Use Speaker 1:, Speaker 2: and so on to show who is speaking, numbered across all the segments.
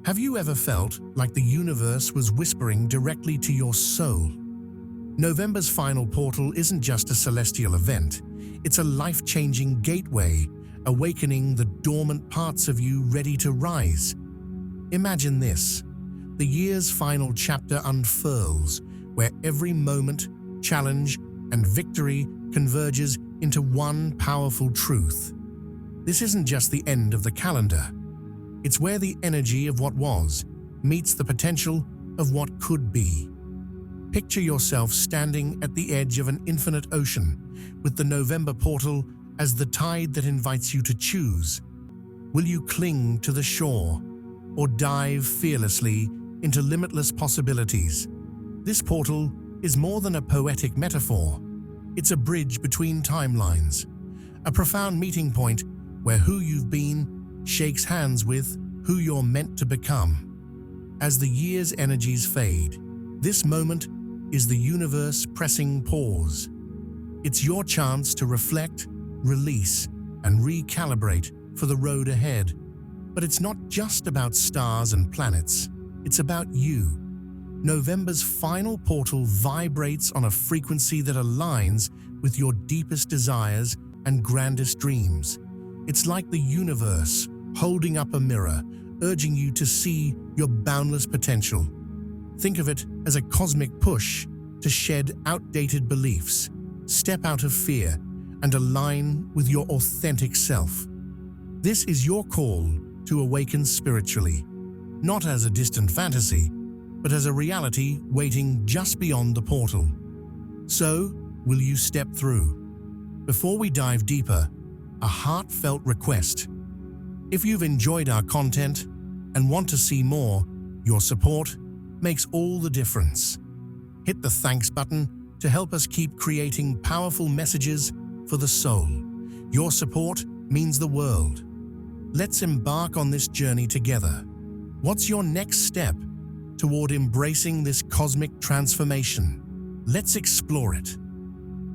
Speaker 1: Have you ever felt like the universe was whispering directly to your soul? November's final portal isn't just a celestial event, it's a life-changing gateway, awakening the dormant parts of you ready to rise. Imagine this: the year's final chapter unfurls, where every moment, challenge, and victory converges into one powerful truth. This isn't just the end of the calendar. It's where the energy of what was meets the potential of what could be. Picture yourself standing at the edge of an infinite ocean, with the November portal as the tide that invites you to choose. Will you cling to the shore or dive fearlessly into limitless possibilities? This portal is more than a poetic metaphor. It's a bridge between timelines, a profound meeting point where who you've been shakes hands with who you're meant to become. As the year's energies fade, this moment is the universe pressing pause. It's your chance to reflect, release, and recalibrate for the road ahead. But it's not just about stars and planets, it's about you. November's final portal vibrates on a frequency that aligns with your deepest desires and grandest dreams. It's like the universe holding up a mirror, urging you to see your boundless potential. Think of it as a cosmic push to shed outdated beliefs, step out of fear, and align with your authentic self. This is your call to awaken spiritually, not as a distant fantasy, but as a reality waiting just beyond the portal. So, will you step through? Before we dive deeper, a heartfelt request. If you've enjoyed our content and want to see more, your support makes all the difference. Hit the thanks button to help us keep creating powerful messages for the soul. Your support means the world. Let's embark on this journey together. What's your next step toward embracing this cosmic transformation? Let's explore it.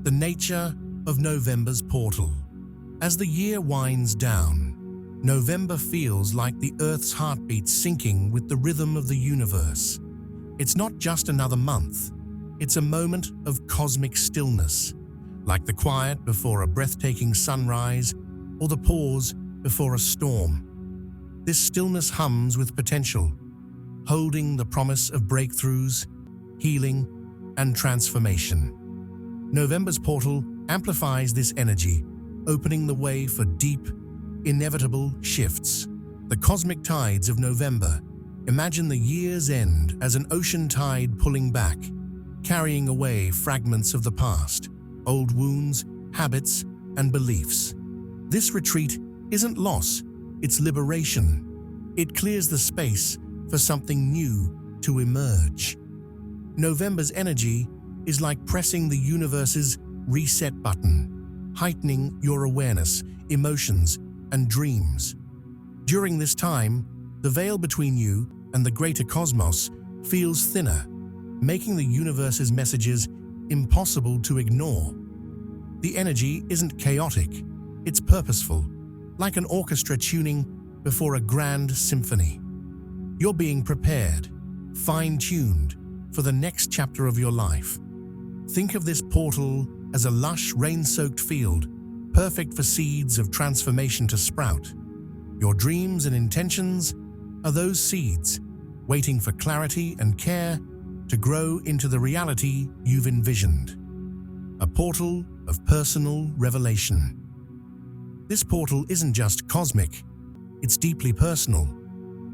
Speaker 1: The nature of November's portal. As the year winds down, November feels like the Earth's heartbeat syncing with the rhythm of the universe. It's not just another month, it's a moment of cosmic stillness, like the quiet before a breathtaking sunrise or the pause before a storm. This stillness hums with potential, holding the promise of breakthroughs, healing, and transformation. November's portal amplifies this energy, opening the way for deep, inevitable shifts. The cosmic tides of November. Imagine the year's end as an ocean tide pulling back, carrying away fragments of the past, old wounds, habits, and beliefs. This retreat isn't loss, it's liberation. It clears the space for something new to emerge. November's energy is like pressing the universe's reset button, heightening your awareness, emotions, and dreams. During this time, the veil between you and the greater cosmos feels thinner, making the universe's messages impossible to ignore. The energy isn't chaotic, it's purposeful, like an orchestra tuning before a grand symphony. You're being prepared, fine-tuned, for the next chapter of your life. Think of this portal as a lush, rain-soaked field, perfect for seeds of transformation to sprout. Your dreams and intentions are those seeds, waiting for clarity and care to grow into the reality you've envisioned. A portal of personal revelation. This portal isn't just cosmic, it's deeply personal.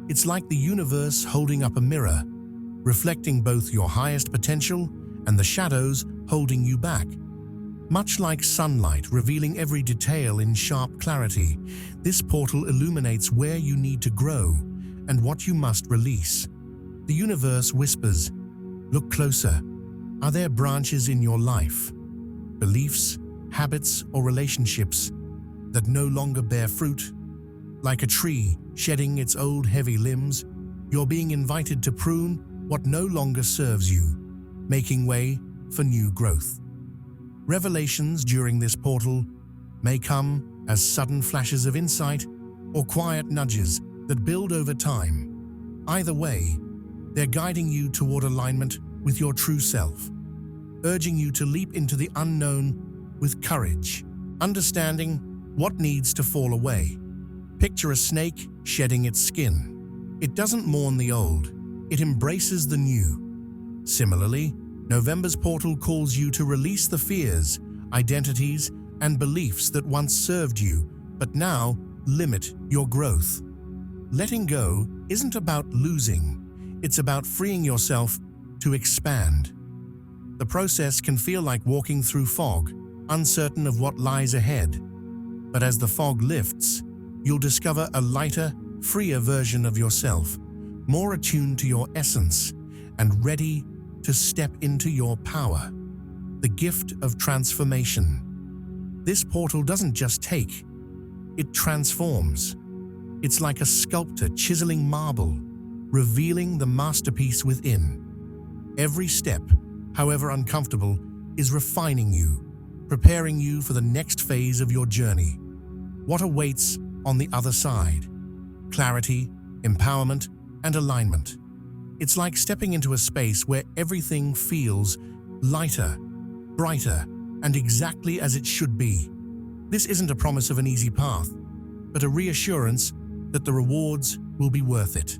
Speaker 1: It's like the universe holding up a mirror, reflecting both your highest potential and the shadows holding you back. Much like sunlight revealing every detail in sharp clarity, this portal illuminates where you need to grow and what you must release. The universe whispers, "Look closer. Are there branches in your life, beliefs, habits, or relationships that no longer bear fruit? Like a tree shedding its old heavy limbs, you're being invited to prune what no longer serves you, making way for new growth." Revelations during this portal may come as sudden flashes of insight or quiet nudges that build over time. Either way, they're guiding you toward alignment with your true self, urging you to leap into the unknown with courage, understanding what needs to fall away. Picture a snake shedding its skin. It doesn't mourn the old, it embraces the new. Similarly, November's portal calls you to release the fears, identities, and beliefs that once served you, but now limit your growth. Letting go isn't about losing, it's about freeing yourself to expand. The process can feel like walking through fog, uncertain of what lies ahead. But as the fog lifts, you'll discover a lighter, freer version of yourself, more attuned to your essence and ready to step into your power. The gift of transformation. This portal doesn't just take, it transforms. It's like a sculptor chiseling marble, revealing the masterpiece within. Every step, however uncomfortable, is refining you, preparing you for the next phase of your journey. What awaits on the other side? Clarity, empowerment, and alignment. It's like stepping into a space where everything feels lighter, brighter, and exactly as it should be. This isn't a promise of an easy path, but a reassurance that the rewards will be worth it.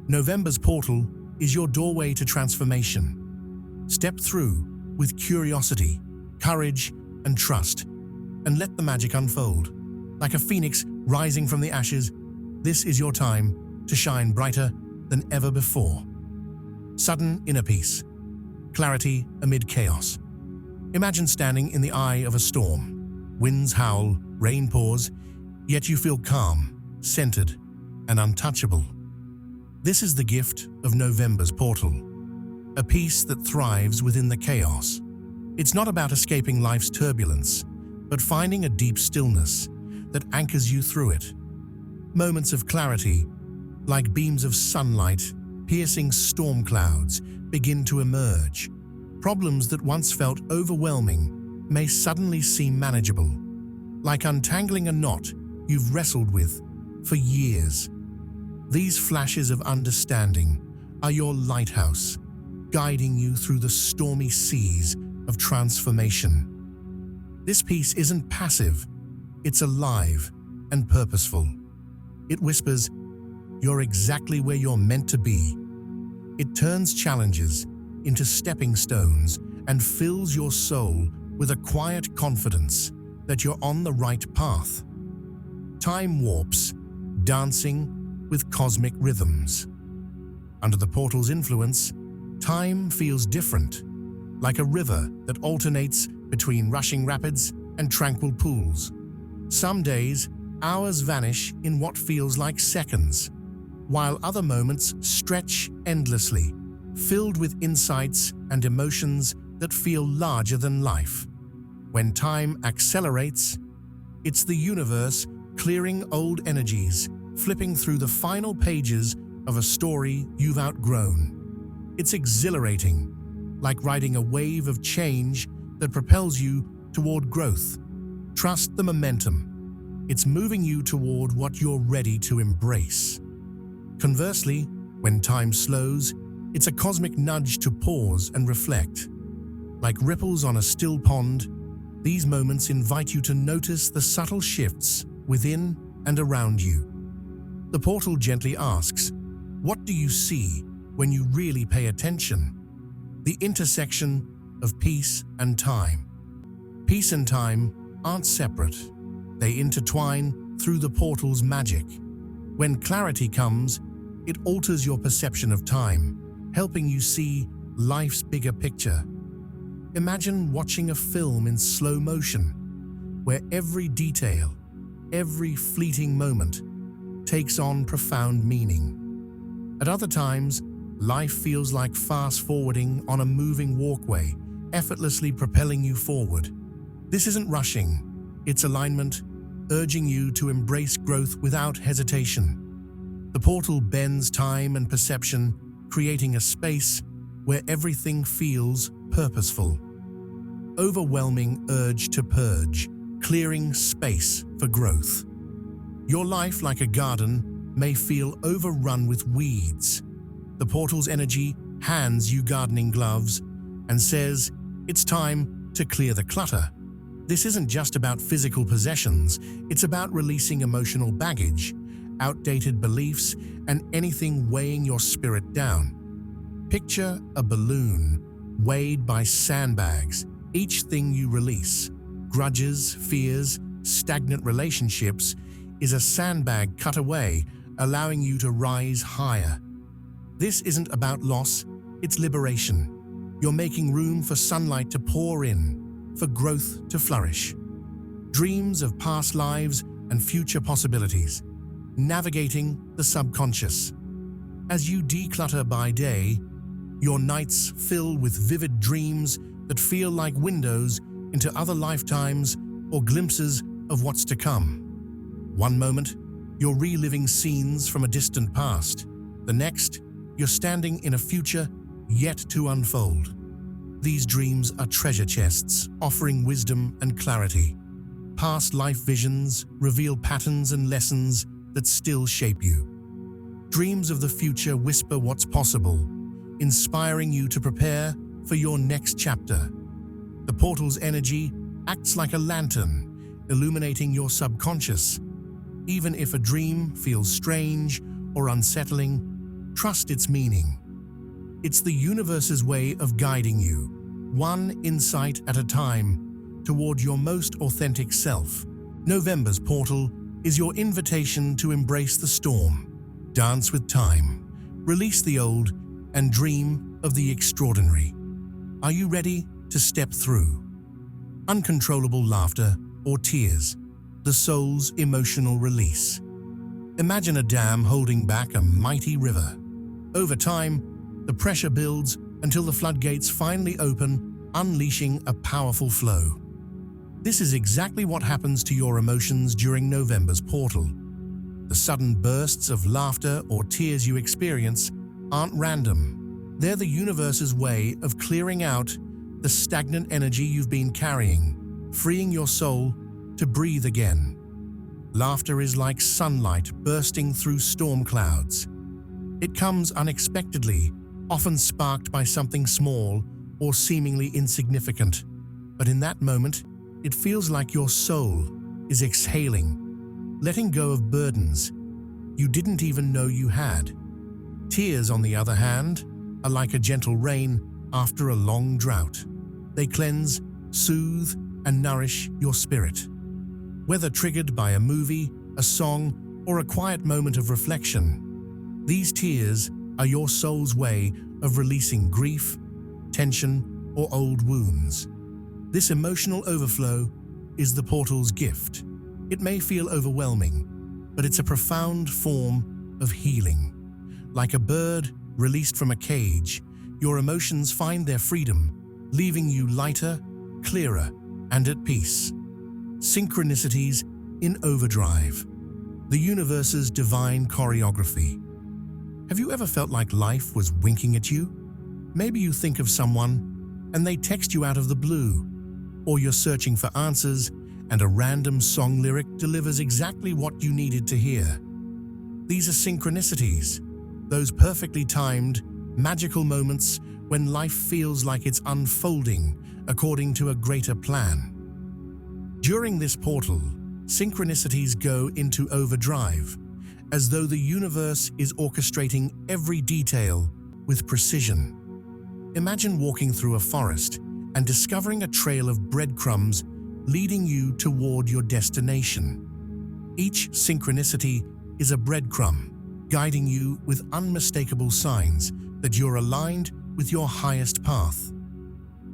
Speaker 1: November's portal is your doorway to transformation. Step through with curiosity, courage, and trust, and let the magic unfold. Like a phoenix rising from the ashes, this is your time to shine brighter than ever before. Sudden inner peace, clarity amid chaos. Imagine standing in the eye of a storm. Winds howl, rain pours, yet you feel calm, centered, and untouchable. This is the gift of November's portal, a peace that thrives within the chaos. It's not about escaping life's turbulence, but finding a deep stillness that anchors you through it. Moments of clarity, like beams of sunlight piercing storm clouds, begin to emerge. Problems that once felt overwhelming may suddenly seem manageable, like untangling a knot you've wrestled with for years. These flashes of understanding are your lighthouse, guiding you through the stormy seas of transformation. This peace isn't passive, it's alive and purposeful. It whispers, "You're exactly where you're meant to be." It turns challenges into stepping stones and fills your soul with a quiet confidence that you're on the right path. Time warps, dancing with cosmic rhythms. Under the portal's influence, time feels different, like a river that alternates between rushing rapids and tranquil pools. Some days, hours vanish in what feels like seconds, while other moments stretch endlessly, filled with insights and emotions that feel larger than life. When time accelerates, it's the universe clearing old energies, flipping through the final pages of a story you've outgrown. It's exhilarating, like riding a wave of change that propels you toward growth. Trust the momentum. It's moving you toward what you're ready to embrace. Conversely, when time slows, it's a cosmic nudge to pause and reflect. Like ripples on a still pond, these moments invite you to notice the subtle shifts within and around you. The portal gently asks, what do you see when you really pay attention? The intersection of peace and time. Peace and time aren't separate. They intertwine through the portal's magic. When clarity comes, it alters your perception of time, helping you see life's bigger picture. Imagine watching a film in slow motion, where every detail, every fleeting moment, takes on profound meaning. At other times, life feels like fast-forwarding on a moving walkway, effortlessly propelling you forward. This isn't rushing, it's alignment, urging you to embrace growth without hesitation. The portal bends time and perception, creating a space where everything feels purposeful. Overwhelming urge to purge, clearing space for growth. Your life, like a garden, may feel overrun with weeds. The portal's energy hands you gardening gloves and says, "It's time to clear the clutter." This isn't just about physical possessions, it's about releasing emotional baggage, outdated beliefs, and anything weighing your spirit down. Picture a balloon weighed by sandbags. Each thing you release, grudges, fears, stagnant relationships, is a sandbag cut away, allowing you to rise higher. This isn't about loss, it's liberation. You're making room for sunlight to pour in, for growth to flourish. Dreams of past lives and future possibilities, navigating the subconscious. As you declutter by day, your nights fill with vivid dreams that feel like windows into other lifetimes or glimpses of what's to come. One moment, you're reliving scenes from a distant past. The next, you're standing in a future yet to unfold. These dreams are treasure chests, offering wisdom and clarity. Past life visions reveal patterns and lessons that still shape you. Dreams of the future whisper what's possible, inspiring you to prepare for your next chapter. The portal's energy acts like a lantern, illuminating your subconscious. Even if a dream feels strange or unsettling, trust its meaning. It's the universe's way of guiding you, one insight at a time, toward your most authentic self. November's portal is your invitation to embrace the storm, dance with time, release the old, and dream of the extraordinary. Are you ready to step through? Uncontrollable laughter or tears, the soul's emotional release. Imagine a dam holding back a mighty river. Over time, the pressure builds until the floodgates finally open, unleashing a powerful flow. This is exactly what happens to your emotions during November's portal. The sudden bursts of laughter or tears you experience aren't random. They're the universe's way of clearing out the stagnant energy you've been carrying, freeing your soul to breathe again. Laughter is like sunlight bursting through storm clouds. It comes unexpectedly, often sparked by something small or seemingly insignificant. But in that moment, it feels like your soul is exhaling, letting go of burdens you didn't even know you had. Tears, on the other hand, are like a gentle rain after a long drought. They cleanse, soothe, and nourish your spirit. Whether triggered by a movie, a song, or a quiet moment of reflection, these tears are your soul's way of releasing grief, tension, or old wounds. This emotional overflow is the portal's gift. It may feel overwhelming, but it's a profound form of healing. Like a bird released from a cage, your emotions find their freedom, leaving you lighter, clearer, and at peace. Synchronicities in overdrive, the universe's divine choreography. Have you ever felt like life was winking at you? Maybe you think of someone and they text you out of the blue, or you're searching for answers and a random song lyric delivers exactly what you needed to hear. These are synchronicities, those perfectly timed, magical moments when life feels like it's unfolding according to a greater plan. During this portal, synchronicities go into overdrive, as though the universe is orchestrating every detail with precision. Imagine walking through a forest and discovering a trail of breadcrumbs leading you toward your destination. Each synchronicity is a breadcrumb, guiding you with unmistakable signs that you're aligned with your highest path.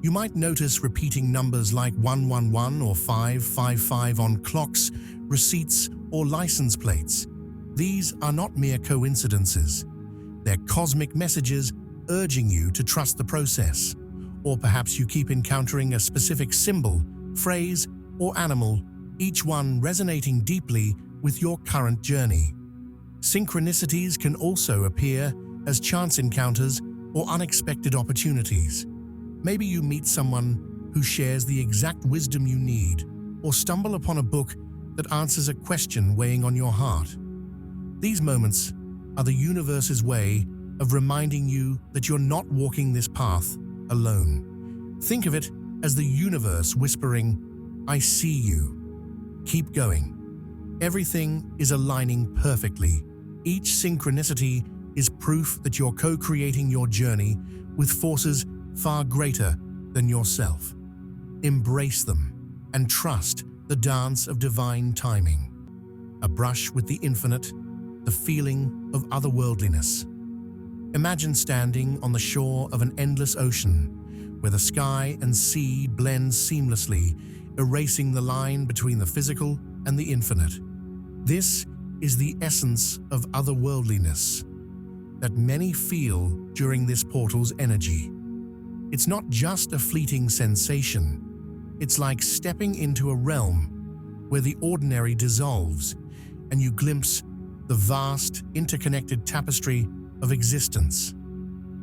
Speaker 1: You might notice repeating numbers like 111 or 555 on clocks, receipts, or license plates. These are not mere coincidences. They're cosmic messages urging you to trust the process. Or perhaps you keep encountering a specific symbol, phrase, or animal, each one resonating deeply with your current journey. Synchronicities can also appear as chance encounters or unexpected opportunities. Maybe you meet someone who shares the exact wisdom you need, or stumble upon a book that answers a question weighing on your heart. These moments are the universe's way of reminding you that you're not walking this path alone. Think of it as the universe whispering, "I see you. Keep going." Everything is aligning perfectly. Each synchronicity is proof that you're co-creating your journey with forces far greater than yourself. Embrace them and trust the dance of divine timing. A brush with the infinite, the feeling of otherworldliness. Imagine standing on the shore of an endless ocean, where the sky and sea blend seamlessly, erasing the line between the physical and the infinite. This is the essence of otherworldliness that many feel during this portal's energy. It's not just a fleeting sensation. It's like stepping into a realm where the ordinary dissolves and you glimpse the vast, interconnected tapestry of existence.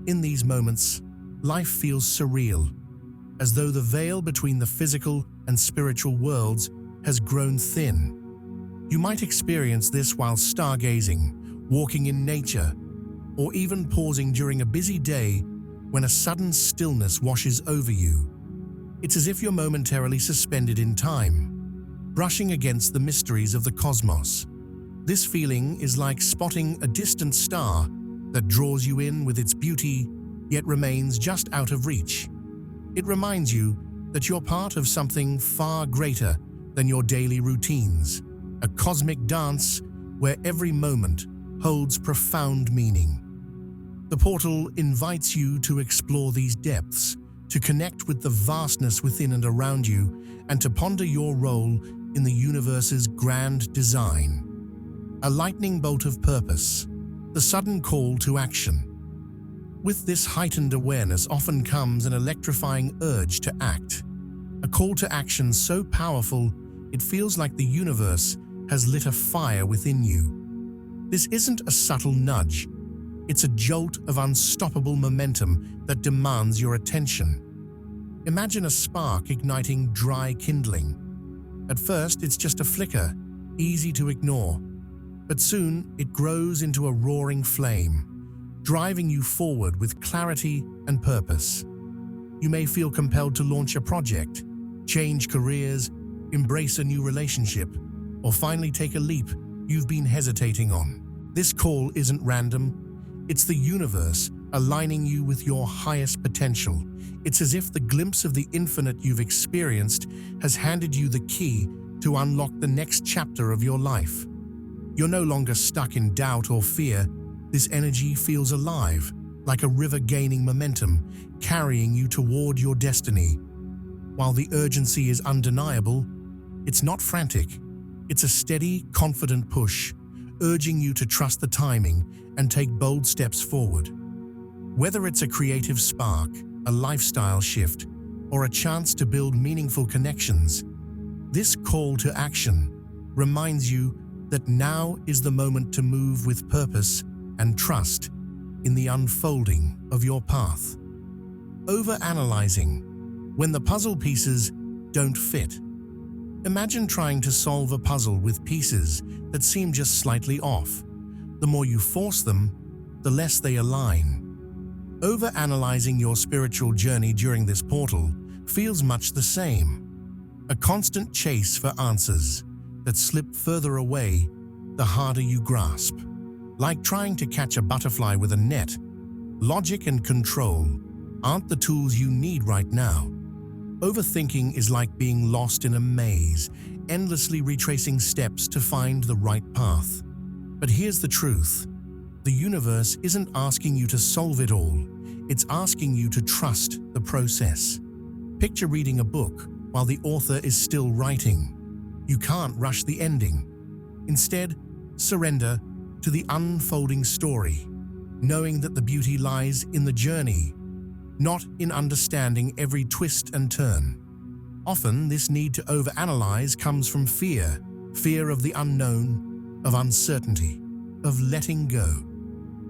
Speaker 1: In these moments, life feels surreal, as though the veil between the physical and spiritual worlds has grown thin. You might experience this while stargazing, walking in nature, or even pausing during a busy day when a sudden stillness washes over you. It's as if you're momentarily suspended in time, brushing against the mysteries of the cosmos. This feeling is like spotting a distant star that draws you in with its beauty, yet remains just out of reach. It reminds you that you're part of something far greater than your daily routines, a cosmic dance where every moment holds profound meaning. The portal invites you to explore these depths, to connect with the vastness within and around you, and to ponder your role in the universe's grand design. A lightning bolt of purpose, the sudden call to action. With this heightened awareness often comes an electrifying urge to act. A call to action so powerful, it feels like the universe has lit a fire within you. This isn't a subtle nudge. It's a jolt of unstoppable momentum that demands your attention. Imagine a spark igniting dry kindling. At first, it's just a flicker, easy to ignore. But soon, it grows into a roaring flame, driving you forward with clarity and purpose. You may feel compelled to launch a project, change careers, embrace a new relationship, or finally take a leap you've been hesitating on. This call isn't random. It's the universe aligning you with your highest potential. It's as if the glimpse of the infinite you've experienced has handed you the key to unlock the next chapter of your life. You're no longer stuck in doubt or fear. This energy feels alive, like a river gaining momentum, carrying you toward your destiny. While the urgency is undeniable, it's not frantic. It's a steady, confident push, urging you to trust the timing and take bold steps forward. Whether it's a creative spark, a lifestyle shift, or a chance to build meaningful connections, this call to action reminds you that now is the moment to move with purpose and trust in the unfolding of your path. Overanalyzing. When the puzzle pieces don't fit. Imagine trying to solve a puzzle with pieces that seem just slightly off. The more you force them, the less they align. Overanalyzing your spiritual journey during this portal feels much the same. A constant chase for answers that slip further away the harder you grasp. Like trying to catch a butterfly with a net, logic and control aren't the tools you need right now. Overthinking is like being lost in a maze, endlessly retracing steps to find the right path. But here's the truth. The universe isn't asking you to solve it all. It's asking you to trust the process. Picture reading a book while the author is still writing. You can't rush the ending. Instead, surrender to the unfolding story, knowing that the beauty lies in the journey, not in understanding every twist and turn. Often, this need to overanalyze comes from fear of the unknown, of uncertainty, of letting go.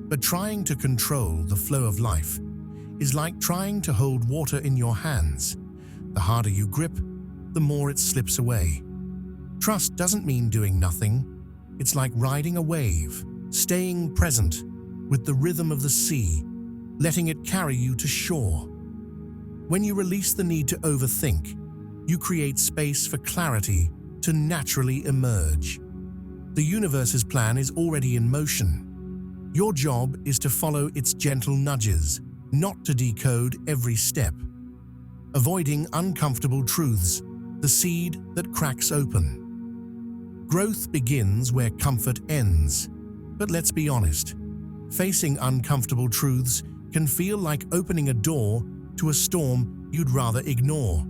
Speaker 1: But trying to control the flow of life is like trying to hold water in your hands. The harder you grip, the more it slips away. Trust doesn't mean doing nothing. It's like riding a wave. staying present with the rhythm of the sea, letting it carry you to shore. When you release the need to overthink, you create space for clarity to naturally emerge. The universe's plan is already in motion. Your job is to follow its gentle nudges, not to decode every step. Avoiding uncomfortable truths, the seed that cracks open. Growth begins where comfort ends. But let's be honest, facing uncomfortable truths can feel like opening a door to a storm you'd rather ignore.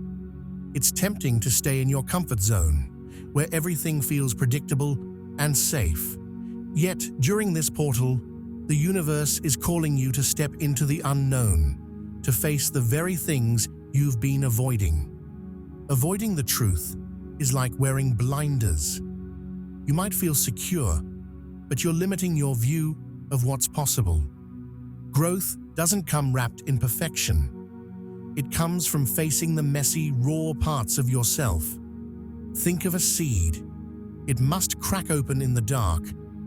Speaker 1: It's tempting to stay in your comfort zone, where everything feels predictable and safe. Yet, during this portal, the universe is calling you to step into the unknown, to face the very things you've been avoiding. Avoiding the truth is like wearing blinders. You might feel secure, but you're limiting your view of what's possible. Growth doesn't come wrapped in perfection. It comes from facing the messy, raw parts of yourself. Think of a seed. It must crack open in the dark,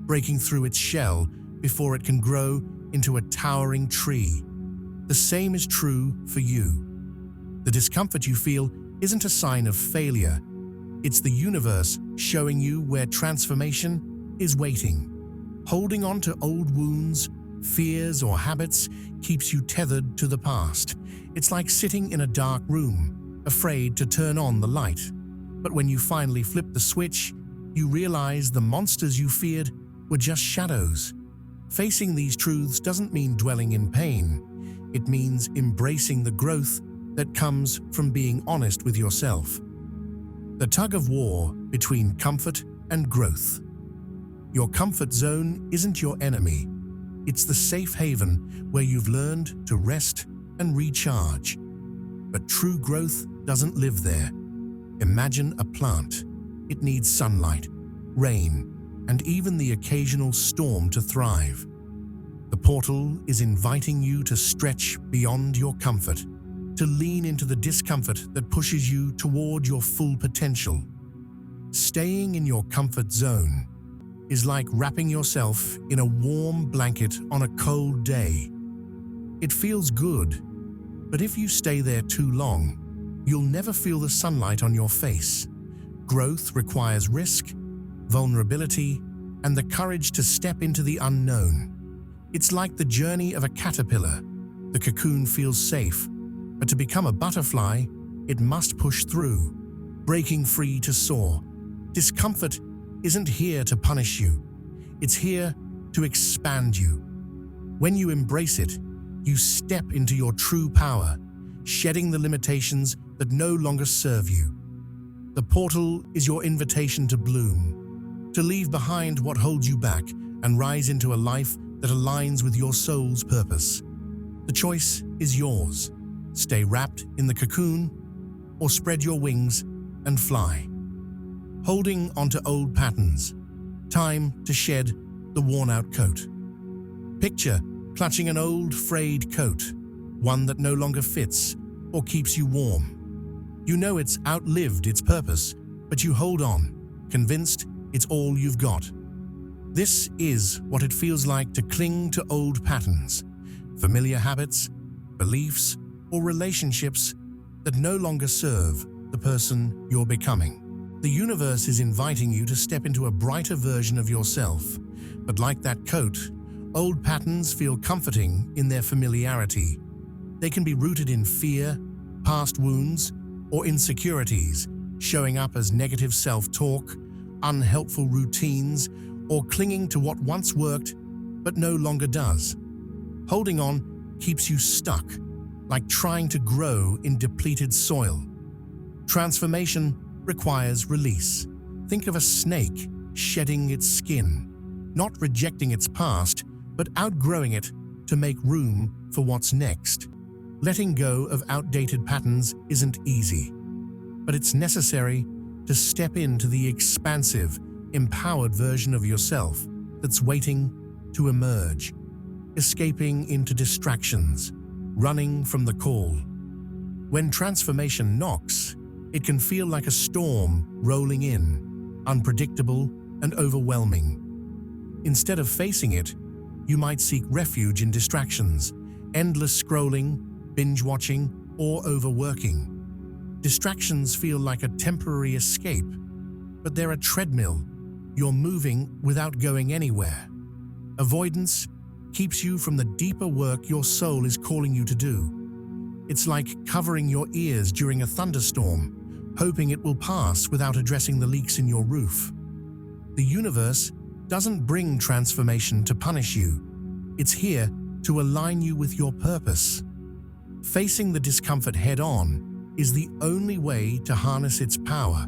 Speaker 1: breaking through its shell before it can grow into a towering tree. The same is true for you. The discomfort you feel isn't a sign of failure. It's the universe showing you where transformation is waiting. Holding on to old wounds, fears, or habits keeps you tethered to the past. It's like sitting in a dark room, afraid to turn on the light. But when you finally flip the switch, you realize the monsters you feared were just shadows. Facing these truths doesn't mean dwelling in pain. It means embracing the growth that comes from being honest with yourself. The tug of war between comfort and growth. Your comfort zone isn't your enemy. It's the safe haven where you've learned to rest and recharge. But true growth doesn't live there. Imagine a plant. It needs sunlight, rain, and even the occasional storm to thrive. The portal is inviting you to stretch beyond your comfort, to lean into the discomfort that pushes you toward your full potential. Staying in your comfort zone is like wrapping yourself in a warm blanket on a cold day. It feels good, but if you stay there too long, you'll never feel the sunlight on your face. Growth requires risk, vulnerability, and the courage to step into the unknown. It's like the journey of a caterpillar. The cocoon feels safe, but to become a butterfly, it must push through, breaking free to soar. Discomfort isn't here to punish you. It's here to expand you. When you embrace it, you step into your true power, shedding the limitations that no longer serve you. The portal is your invitation to bloom, to leave behind what holds you back and rise into a life that aligns with your soul's purpose. The choice is yours. Stay wrapped in the cocoon or spread your wings and fly. Holding onto old patterns. Time to shed the worn-out coat. Picture clutching an old, frayed coat, one that no longer fits or keeps you warm. You know it's outlived its purpose, but you hold on, convinced it's all you've got. This is what it feels like to cling to old patterns, familiar habits, beliefs, or relationships that no longer serve the person you're becoming. The universe is inviting you to step into a brighter version of yourself, but like that coat, old patterns feel comforting in their familiarity. They can be rooted in fear, past wounds, or insecurities, showing up as negative self-talk, unhelpful routines, or clinging to what once worked but no longer does. Holding on keeps you stuck, like trying to grow in depleted soil. Transformation requires release. Think of a snake shedding its skin, not rejecting its past, but outgrowing it to make room for what's next. Letting go of outdated patterns isn't easy, but it's necessary to step into the expansive, empowered version of yourself that's waiting to emerge, escaping into distractions, running from the call. When transformation knocks, it can feel like a storm rolling in, unpredictable and overwhelming. Instead of facing it, you might seek refuge in distractions, endless scrolling, binge-watching, or overworking. Distractions feel like a temporary escape, but they're a treadmill. You're moving without going anywhere. Avoidance keeps you from the deeper work your soul is calling you to do. It's like covering your ears during a thunderstorm, hoping it will pass without addressing the leaks in your roof. The universe doesn't bring transformation to punish you. It's here to align you with your purpose. Facing the discomfort head-on is the only way to harness its power.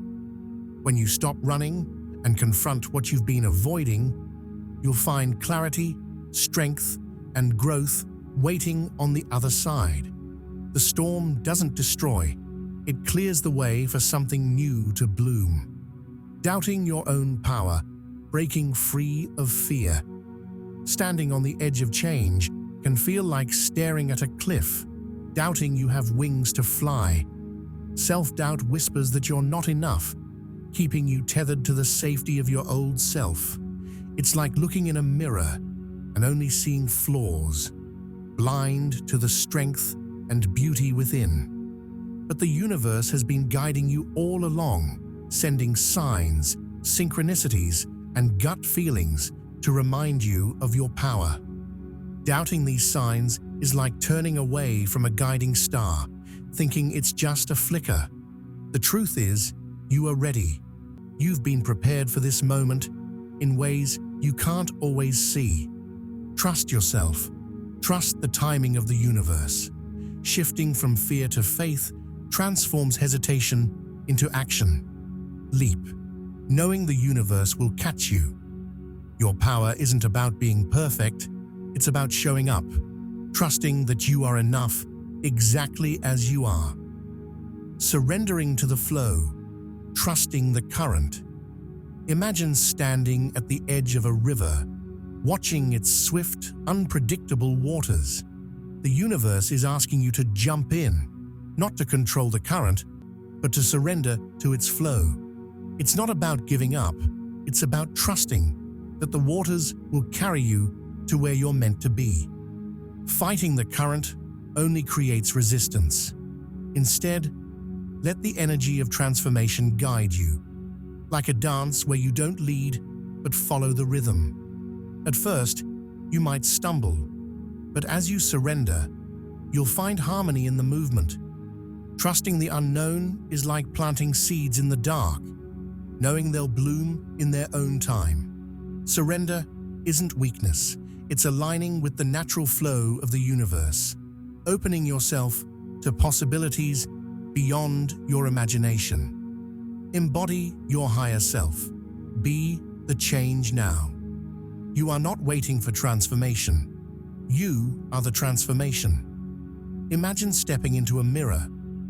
Speaker 1: When you stop running and confront what you've been avoiding, you'll find clarity, strength, and growth waiting on the other side. The storm doesn't destroy, it clears the way for something new to bloom. Doubting your own power, breaking free of fear. Standing on the edge of change can feel like staring at a cliff, doubting you have wings to fly. Self-doubt whispers that you're not enough, keeping you tethered to the safety of your old self. It's like looking in a mirror and only seeing flaws, blind to the strength and beauty within. But the universe has been guiding you all along, sending signs, synchronicities, and gut feelings to remind you of your power. Doubting these signs is like turning away from a guiding star, thinking it's just a flicker. The truth is, you are ready. You've been prepared for this moment in ways you can't always see. Trust yourself. Trust the timing of the universe. Shifting from fear to faith transforms hesitation into action. Leap, knowing the universe will catch you. Your power isn't about being perfect, it's about showing up, trusting that you are enough exactly as you are. Surrendering to the flow, trusting the current. Imagine standing at the edge of a river, watching its swift, unpredictable waters. The universe is asking you to jump in, not to control the current, but to surrender to its flow. It's not about giving up, it's about trusting that the waters will carry you to where you're meant to be. Fighting the current only creates resistance. Instead, let the energy of transformation guide you, like a dance where you don't lead but follow the rhythm. At first, you might stumble, but as you surrender, you'll find harmony in the movement. Trusting the unknown is like planting seeds in the dark, knowing they'll bloom in their own time. Surrender isn't weakness, it's aligning with the natural flow of the universe, opening yourself to possibilities beyond your imagination. Embody your higher self. Be the change now. You are not waiting for transformation. You are the transformation. Imagine stepping into a mirror,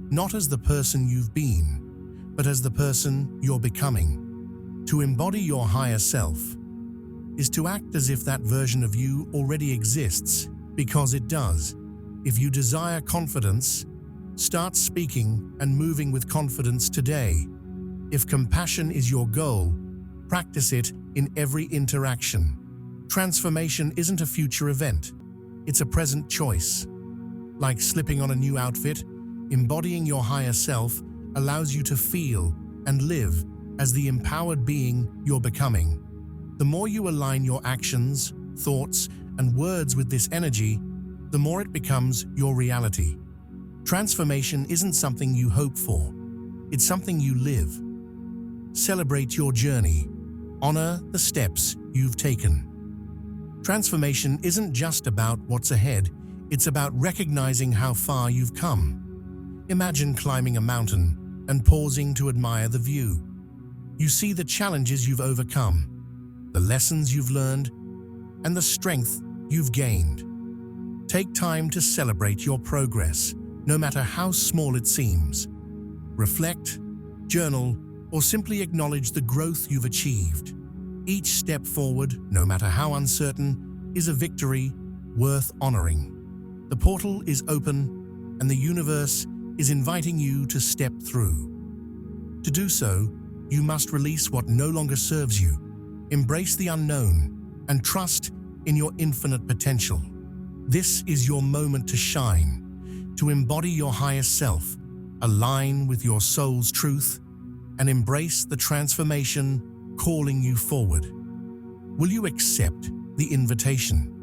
Speaker 1: not as the person you've been, but as the person you're becoming. To embody your higher self is to act as if that version of you already exists, because it does. If you desire confidence, start speaking and moving with confidence today. If compassion is your goal, practice it in every interaction. Transformation isn't a future event, it's a present choice. Like slipping on a new outfit, embodying your higher self allows you to feel and live as the empowered being you're becoming. The more you align your actions, thoughts, and words with this energy, the more it becomes your reality. Transformation isn't something you hope for, it's something you live. Celebrate your journey. Honor the steps you've taken. Transformation isn't just about what's ahead, it's about recognizing how far you've come. Imagine climbing a mountain and pausing to admire the view. You see the challenges you've overcome, the lessons you've learned, and the strength you've gained. Take time to celebrate your progress, no matter how small it seems. Reflect, journal, or simply acknowledge the growth you've achieved. Each step forward, no matter how uncertain, is a victory worth honoring. The portal is open, and the universe is inviting you to step through. To do so, you must release what no longer serves you. Embrace the unknown, and trust in your infinite potential. This is your moment to shine, to embody your highest self, align with your soul's truth, and embrace the transformation calling you forward. Will you accept the invitation?